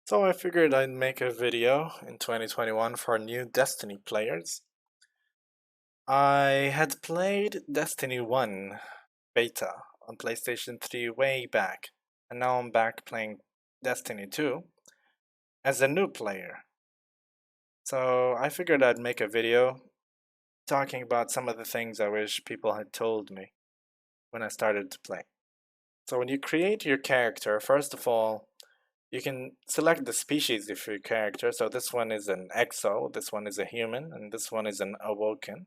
So I figured I'd make a video in 2021 for new Destiny players. I had played Destiny 1 beta on PlayStation 3 way back, and now I'm back playing Destiny 2 as a new player. So I figured I'd make a video talking about some of the things I wish people had told me when I started to play. So when you create your character, first of all, you can select the species of your character. So this one is an exo, this one is a human, and this one is an awoken.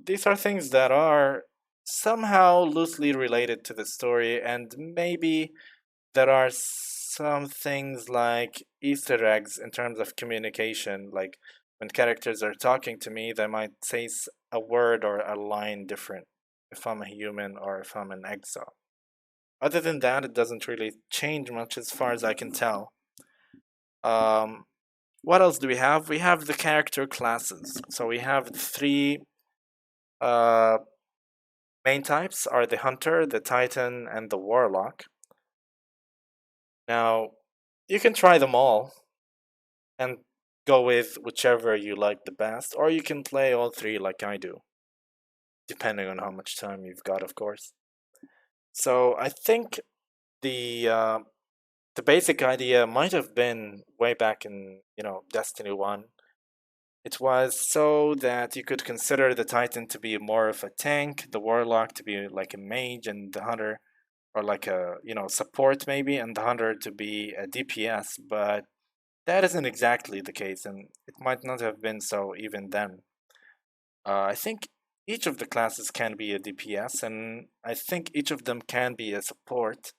These are things that are somehow loosely related to the story, and maybe there are some things like Easter eggs in terms of communication. Like when characters are talking to me, they might say a word or a line different if I'm a human or if I'm an exo. Other than that, it doesn't really change much as far as I can tell. Um, what else do we have? We have the character classes. So we have three uh, main types are the Hunter, the Titan, and the Warlock. Now, you can try them all and go with whichever you like the best, or you can play all three like I do, depending on how much time you've got, of course. So I think the uh, the basic idea might have been way back in Destiny 1. It was so that you could consider the Titan to be more of a tank, the Warlock to be like a mage, and the Hunter or like a support maybe, and the Hunter to be a DPS. But that isn't exactly the case, and it might not have been so even then. I think each of the classes can be a DPS, and I think each of them can be a support.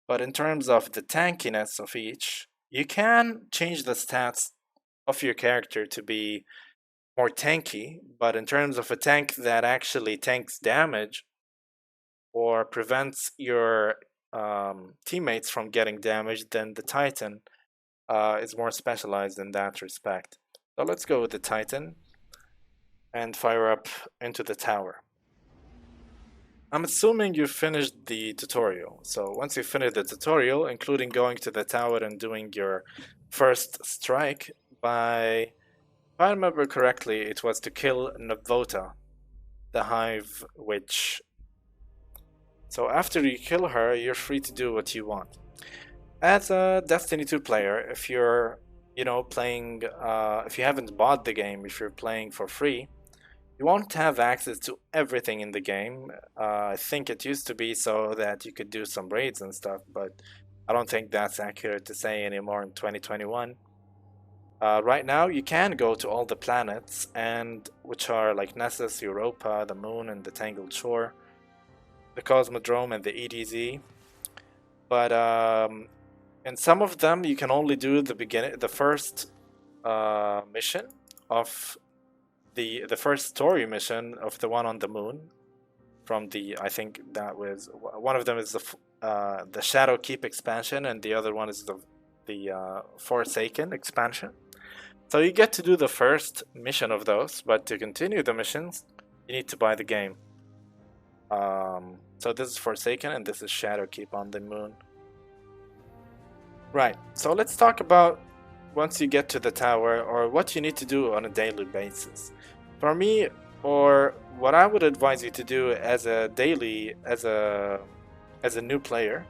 But in terms of the tankiness of each, you can change the stats of your character to be more tanky, but in terms of a tank that actually tanks damage or prevents your teammates from getting damaged, then the Titan is more specialized in that respect. So let's go with the Titan and fire up into the tower. I'm assuming you finished the tutorial. So once you finish the tutorial, including going to the tower and doing your first strike, if I remember correctly, it was to kill Navota, the Hive Witch. So after you kill her, you're free to do what you want. As a Destiny 2 player, if you're, playing, if you haven't bought the game, if you're playing for free, you won't have access to everything in the game. I think it used to be so that you could do some raids and stuff, but I don't think that's accurate to say anymore in 2021. Right now, you can go to all the planets, and which are like Nessus, Europa, the Moon, and the Tangled Shore, the Cosmodrome, and the EDZ. But in some of them, you can only do the first mission of the first story mission of the one on the moon. From I think that was one of them is the Shadowkeep expansion, and the other one is the Forsaken expansion. So you get to do the first mission of those, but to continue the missions, you need to buy the game. So this is Forsaken, and this is Shadowkeep on the moon. Right, so let's talk about once you get to the tower, or what you need to do on a daily basis. For me, or what I would advise you to do as a new player,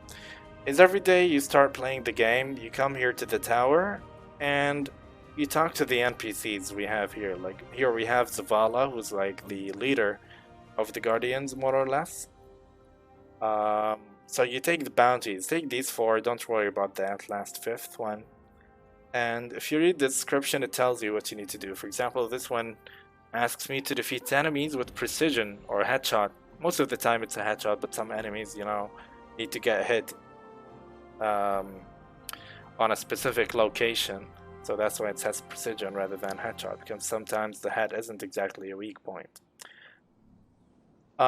is every day you start playing the game, you come here to the tower, and you talk to the NPCs we have here. Like here we have Zavala, who's like the leader of the Guardians, more or less. So you take the bounties, take these four, don't worry about that last fifth one. And if you read the description, it tells you what you need to do. For example, this one asks me to defeat enemies with precision or headshot. Most of the time it's a headshot, but some enemies, need to get hit on a specific location. So that's why it says precision rather than headshot, because sometimes the head isn't exactly a weak point.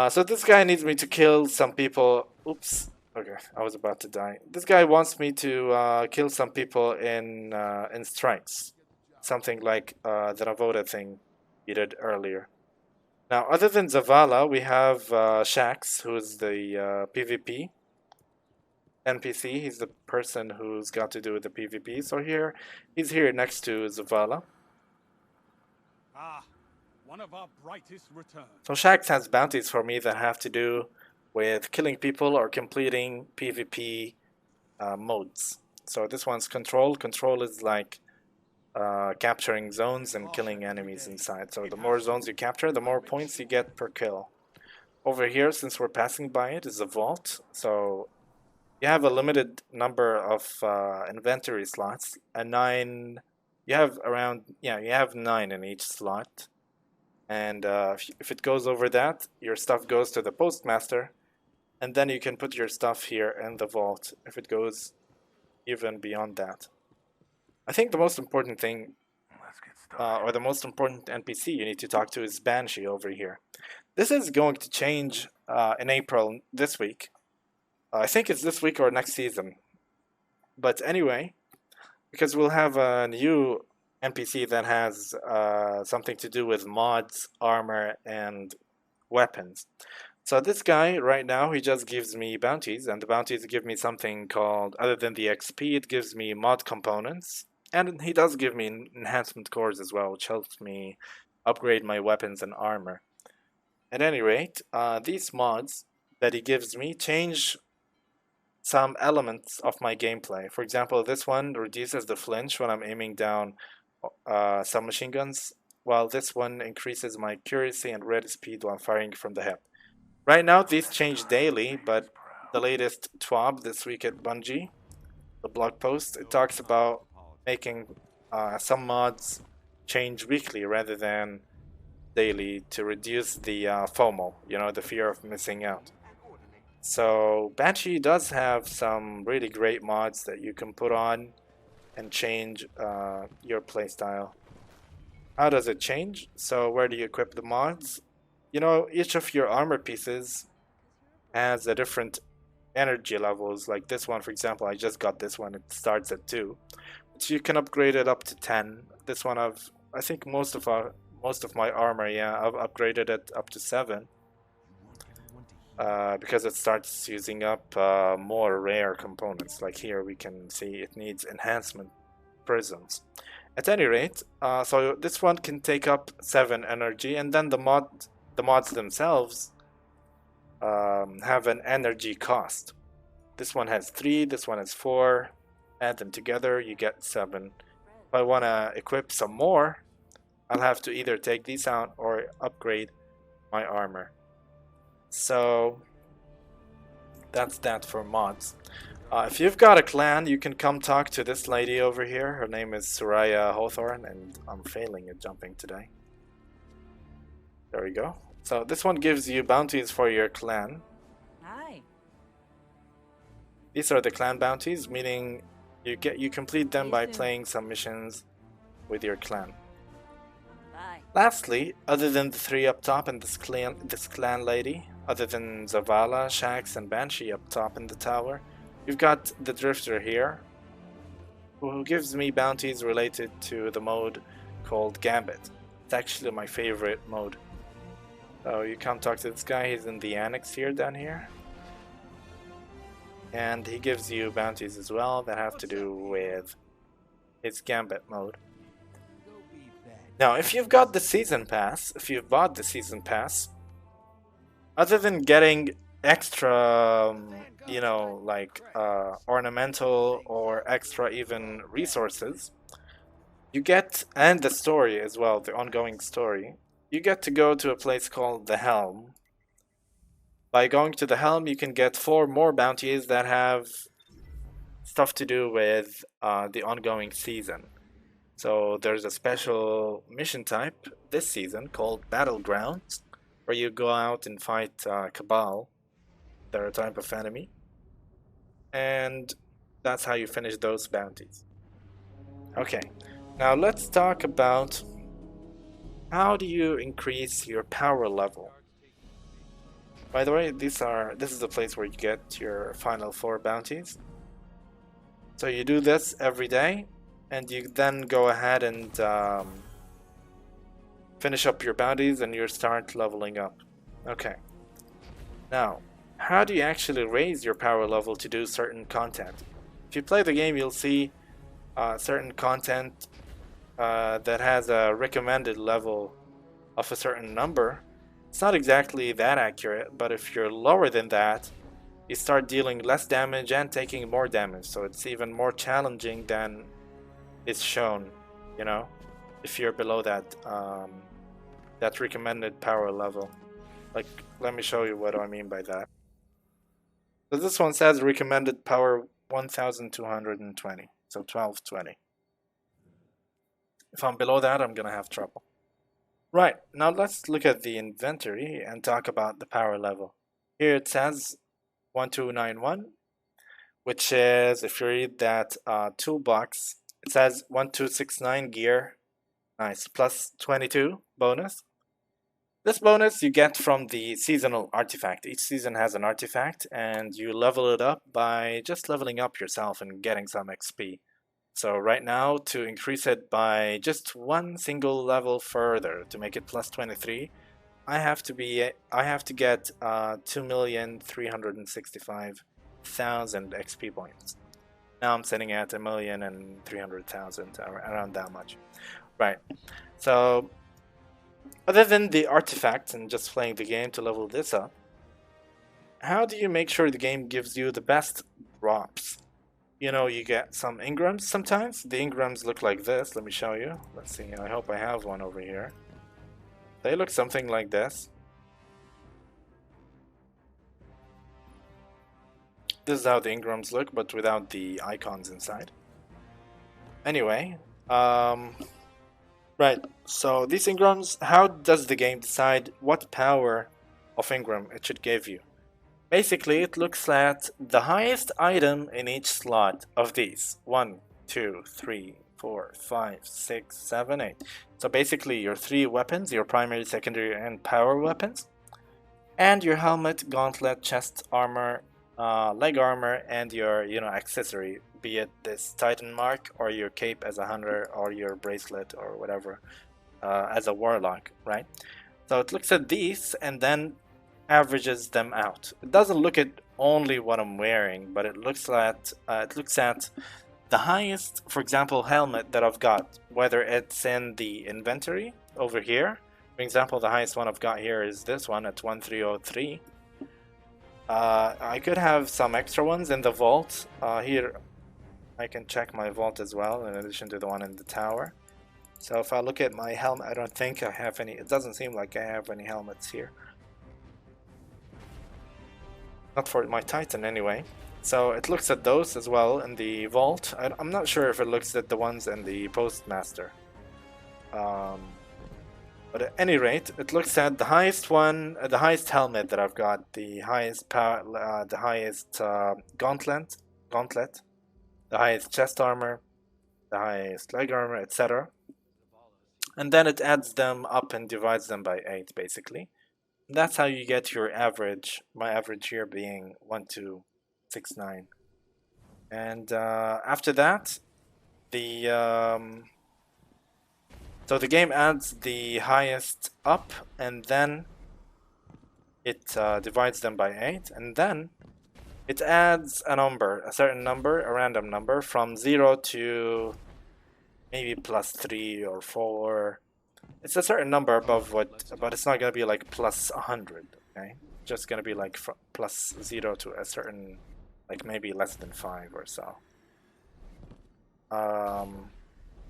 So this guy needs me to kill some people. Oops. Okay, I was about to die. This guy wants me to kill some people in strikes. Something like the Navoda thing you did earlier. Now, other than Zavala, we have Shax, who is the PvP. NPC. He's the person who's got to do with the PvP. So here, he's here next to Zavala. Ah, one of our brightest returns. So Shaxx has bounties for me that have to do with killing people or completing PvP modes. So this one's control. Control is like capturing zones and killing enemies inside. So the more zones you capture, the more points you get per kill. Over here, since we're passing by it, is a vault. So you have a limited number of inventory slots, and 9. You have around, yeah, you have 9 in each slot. And if it goes over that, your stuff goes to the postmaster, and then you can put your stuff here in the vault if it goes even beyond that. I think the most important thing, or the most important NPC you need to talk to is Banshee over here. This is going to change in April this week. I think it's this week or next season. But anyway, because we'll have a new NPC that has something to do with mods, armor, and weapons. So this guy right now, he just gives me bounties, and the bounties give me something called, other than the XP, it gives me mod components, and he does give me enhancement cores as well, which helps me upgrade my weapons and armor. At any rate, these mods that he gives me change some elements of my gameplay. For example, this one reduces the flinch when I'm aiming down submachine guns, while this one increases my accuracy and rate speed while firing from the hip. Right now, these change daily, but the latest TWAB this week at Bungie, the blog post, it talks about making some mods change weekly rather than daily to reduce the FOMO, you know, the fear of missing out. So Banshee does have some really great mods that you can put on and change your playstyle. How does it change? So where do you equip the mods? You know, each of your armor pieces has a different energy levels. Like this one, for example, I just got this one. It starts at 2, but you can upgrade it up to 10. This one, I think most of my armor, yeah, I've upgraded it up to 7. Because it starts using up more rare components. Like here we can see it needs enhancement prisms. At any rate, so this one can take up 7 energy, and then the mods themselves have an energy cost. This one has 3, this one has 4. Add them together, you get 7. If I want to equip some more, I'll have to either take these out or upgrade my armor. So that's that for mods. If you've got a clan, you can come talk to this lady over here. Her name is Soraya Hawthorne, and I'm failing at jumping today. There we go. So this one gives you bounties for your clan. Hi. These are the clan bounties, meaning you complete them by playing some missions with your clan. Bye. Lastly, other than the 3 up top and this clan lady, other than Zavala, Shaxx, and Banshee up top in the tower, you've got the Drifter here, who gives me bounties related to the mode called Gambit. It's actually my favorite mode. So you come talk to this guy, he's in the annex here, down here. And he gives you bounties as well that have to do with his Gambit mode. Now, if you've got the season pass, if you've bought the season pass, other than getting extra, you know, like ornamental or extra even resources, you get, and the story as well, the ongoing story, you get to go to a place called the Helm. By going to the Helm, you can get 4 more bounties that have stuff to do with the ongoing season. So there's a special mission type this season called Battlegrounds, where you go out and fight Cabal. They're a type of enemy. And that's how you finish those bounties. Okay, now let's talk about how do you increase your power level. By the way, this is the place where you get your final 4 bounties. So you do this every day, and you then go ahead and finish up your bounties and you start leveling up. Okay. Now, how do you actually raise your power level to do certain content? If you play the game, you'll see certain content that has a recommended level of a certain number. It's not exactly that accurate, but if you're lower than that, you start dealing less damage and taking more damage, so it's even more challenging than it's shown, you know, if you're below that that recommended power level. Like, let me show you what I mean by that. So this one says recommended power 1220, so 1220. If I'm below that, I'm gonna have trouble. Right, now let's look at the inventory and talk about the power level. Here it says 1291, which is, if you read that toolbox, it says 1269 gear, nice, plus 22 bonus. This bonus you get from the seasonal artifact. Each season has an artifact, and you level it up by just leveling up yourself and getting some XP. So right now, to increase it by just one single level further to make it plus 23, I have to get 2,365,000 XP points. Now I'm sitting at 1,300,000, around that much. Right. So other than the artifacts and just playing the game to level this up, how do you make sure the game gives you the best drops? You know, you get some engrams sometimes. The engrams look like this. Let me show you. Let's see. I hope I have one over here. They look something like this. This is how the engrams look, but without the icons inside. Anyway, right. So these engrams, how does the game decide what power of engram it should give you? Basically, it looks at the highest item in each slot of these. 1, 2, 3, 4, 5, 6, 7, 8. So basically your 3 weapons, your primary, secondary, and power weapons. And your helmet, gauntlet, chest armor, leg armor, and your accessory, be it this Titan mark or your cape as a hunter or your bracelet or whatever as a warlock, right? So it looks at these and then averages them out. It doesn't look at only what I'm wearing, but it looks at the highest, for example, helmet that I've got, whether it's in the inventory over here. For example, the highest one I've got here is this one at 1303. I could have some extra ones in the vault. Here I can check my vault as well, in addition to the one in the tower. So if I look at my helmet, I don't think I have any. It doesn't seem like I have any helmets here. Not for my Titan anyway. So it looks at those as well in the vault. I'm not sure if it looks at the ones in the Postmaster. But at any rate, it looks at the highest one, the highest helmet that I've got, the highest power, the highest gauntlet, the highest chest armor, the highest leg armor, etc. And then it adds them up and divides them by 8, basically. That's how you get your average, my average here being 1269. And after that, so the game adds the highest up, and then it divides them by 8, and then it adds a number, a certain number, a random number, from 0 to maybe plus 3 or 4. It's a certain number above what, but it's not going to be like plus 100, okay? Just going to be like plus 0 to a certain, like maybe less than 5 or so.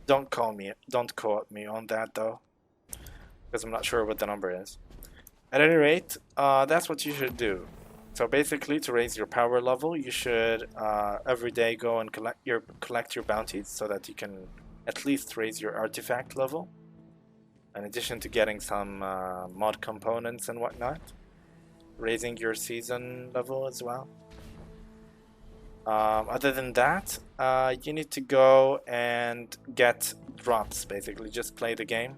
Don't quote me on that though, because I'm not sure what the number is. At any rate, that's what you should do. So basically, to raise your power level, you should every day go and collect your bounties so that you can at least raise your artifact level, in addition to getting some mod components and whatnot, raising your season level as well. Other than that, you need to go and get drops, basically. Just play the game,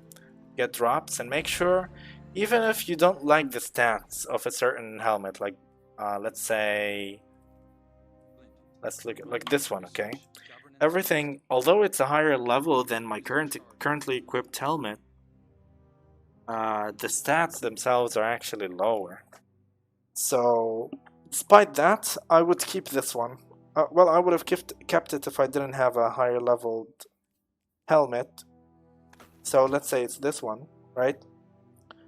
get drops, and make sure, even if you don't like the stats of a certain helmet, like let's say, let's look at like this one, okay? Everything, although it's a higher level than my currently equipped helmet, the stats themselves are actually lower. So Despite that, I would keep this one. Well, I would have kept it if I didn't have a higher leveled helmet. So let's say it's this one, right?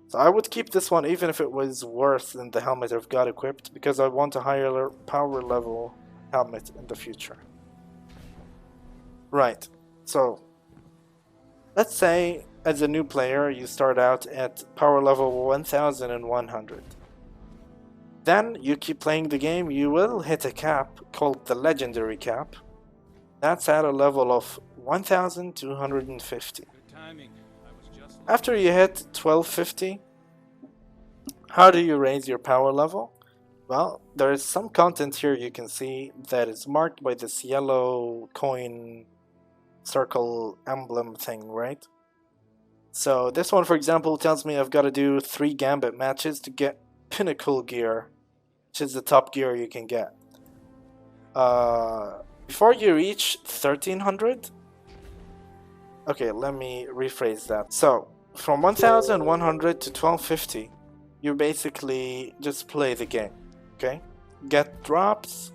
So I would keep this one even if it was worse than the helmet I've got equipped, because I want a higher power level helmet in the future. Right, so let's say as a new player you start out at power level 1100. Then you keep playing the game, you will hit a cap called the legendary cap. That's at a level of 1250. Good timing. I was just After you hit 1250, how do you raise your power level? Well, there is some content here you can see that is marked by this yellow coin circle emblem thing, right? So this one, for example, tells me I've got to do 3 Gambit matches to get Pinnacle gear, which is the top gear you can get. Before you reach 1300, okay, let me rephrase that. So from 1100 to 1250, you basically just play the game, okay? Get drops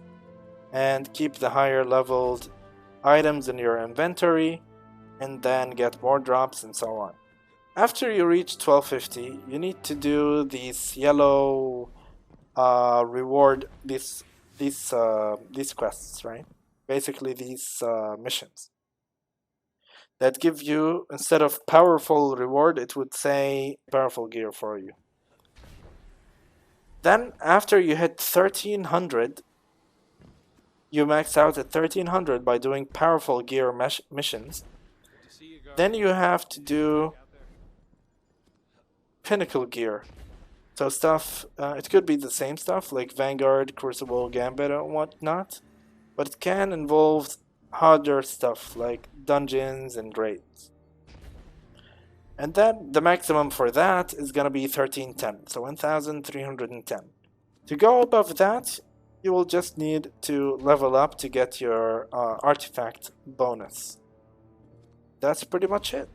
and keep the higher leveled items in your inventory, and then get more drops and so on. After you reach 1250, you need to do these yellow reward, these quests, right? Basically these missions that give you, instead of powerful reward, it would say powerful gear for you. Then after you hit 1300, you max out at 1300 by doing powerful gear missions. good to see you, Guard. Then you have to do Out there. Pinnacle gear. So stuff, it could be the same stuff like Vanguard, Crucible, Gambit and whatnot, but it can involve harder stuff like dungeons and raids. And then the maximum for that is gonna be 1310, so 1310. To go above that, you will just need to level up to get your artifact bonus. That's pretty much it.